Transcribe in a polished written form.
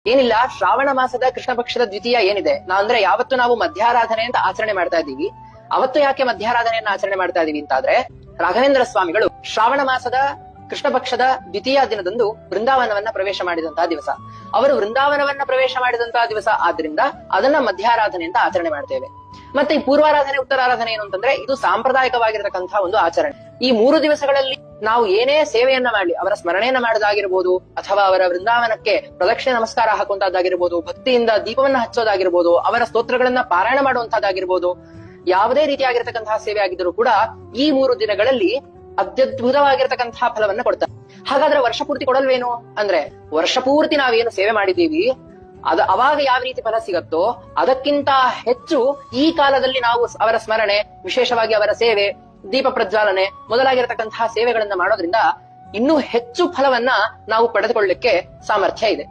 ಏನಿಲ್ಲ, ಶ್ರಾವಣ ಮಾಸದ ಕೃಷ್ಣ ಪಕ್ಷದ ದ್ವಿತೀಯ ಏನಿದೆ, ಅಂದ್ರೆ ಯಾವತ್ತು ನಾವು ಮಧ್ಯಾರಾಧನೆ ಅಂತ ಆಚರಣೆ ಮಾಡ್ತಾ ಇದ್ದೀವಿ. ಅವತ್ತು ಯಾಕೆ ಮಧ್ಯಾರಾಧನೆಯನ್ನ ಆಚರಣೆ ಮಾಡ್ತಾ ಇದೀವಿ ಅಂತಾದ್ರೆ, ರಾಘವೇಂದ್ರ ಸ್ವಾಮಿಗಳು ಶ್ರಾವಣ ಮಾಸದ ಕೃಷ್ಣ ಪಕ್ಷದ ದ್ವಿತೀಯ ದಿನದಂದು ವೃಂದಾವನವನ್ನ ಪ್ರವೇಶ ಮಾಡಿದಂತಹ ದಿವಸ. ಅವರು ವೃಂದಾವನವನ್ನ ಪ್ರವೇಶ ಮಾಡಿದಂತಹ ದಿವಸ ಆದ್ರಿಂದ ಅದನ್ನ ಮಧ್ಯಾರಾಧನೆ ಅಂತ ಆಚರಣೆ ಮಾಡ್ತೇವೆ. ಮತ್ತೆ ಈ ಪೂರ್ವಾರಾಧನೆ ಉತ್ತರಾರಾಧನೆ ಏನು ಅಂತಂದ್ರೆ, ಇದು ಸಾಂಪ್ರದಾಯಿಕವಾಗಿರತಕ್ಕಂತಹ ಒಂದು ಆಚರಣೆ. ಈ 3 ದಿವಸಗಳಲ್ಲಿ ನಾವು ಏನೇ ಸೇವೆಯನ್ನ ಮಾಡ್ಲಿ, ಅವರ ಸ್ಮರಣೆಯನ್ನ ಮಾಡೋದಾಗಿರ್ಬೋದು, ಅಥವಾ ಅವರ ವೃಂದಾವನಕ್ಕೆ ಪ್ರದಕ್ಷಿಣೆ ನಮಸ್ಕಾರ ಹಾಕುವಂತಹದ್ದಾಗಿರ್ಬೋದು, ಭಕ್ತಿಯಿಂದ ದೀಪವನ್ನ ಹಚ್ಚೋದಾಗಿರ್ಬೋದು, ಅವರ ಸ್ತೋತ್ರಗಳನ್ನ ಪಾರಾಯಣ ಮಾಡುವಂತಹದ್ದಾಗಿರ್ಬೋದು, ಯಾವುದೇ ರೀತಿಯಾಗಿರ್ತಕ್ಕಂತಹ ಸೇವೆ ಆಗಿದ್ರೂ ಕೂಡ ಈ 3 ದಿನಗಳಲ್ಲಿ ಅತ್ಯದ್ಭುತವಾಗಿರ್ತಕ್ಕಂತಹ ಫಲವನ್ನ ಕೊಡ್ತಾರೆ. ಹಾಗಾದ್ರೆ ವರ್ಷ ಪೂರ್ತಿ ಕೊಡಲ್ವೇನು ಅಂದ್ರೆ, ವರ್ಷ ಪೂರ್ತಿ ನಾವೇನು ಸೇವೆ ಮಾಡಿದ್ದೀವಿ ಅವಾಗ ಯಾವ ರೀತಿ ಫಲ ಸಿಗತ್ತೋ ಅದಕ್ಕಿಂತ ಹೆಚ್ಚು ಈ ಕಾಲದಲ್ಲಿ ನಾವು ಅವರ ಸ್ಮರಣೆ, ವಿಶೇಷವಾಗಿ ಅವರ ಸೇವೆ, ದೀಪ ಪ್ರಜ್ವಾಲನೆ ಮೊದಲಾಗಿರತಕ್ಕಂತಹ ಸೇವೆಗಳನ್ನ ಮಾಡೋದ್ರಿಂದ ಇನ್ನೂ ಹೆಚ್ಚು ಫಲವನ್ನ ನಾವು ಪಡೆದುಕೊಳ್ಳಲಿಕ್ಕೆ ಸಾಮರ್ಥ್ಯ ಇದೆ.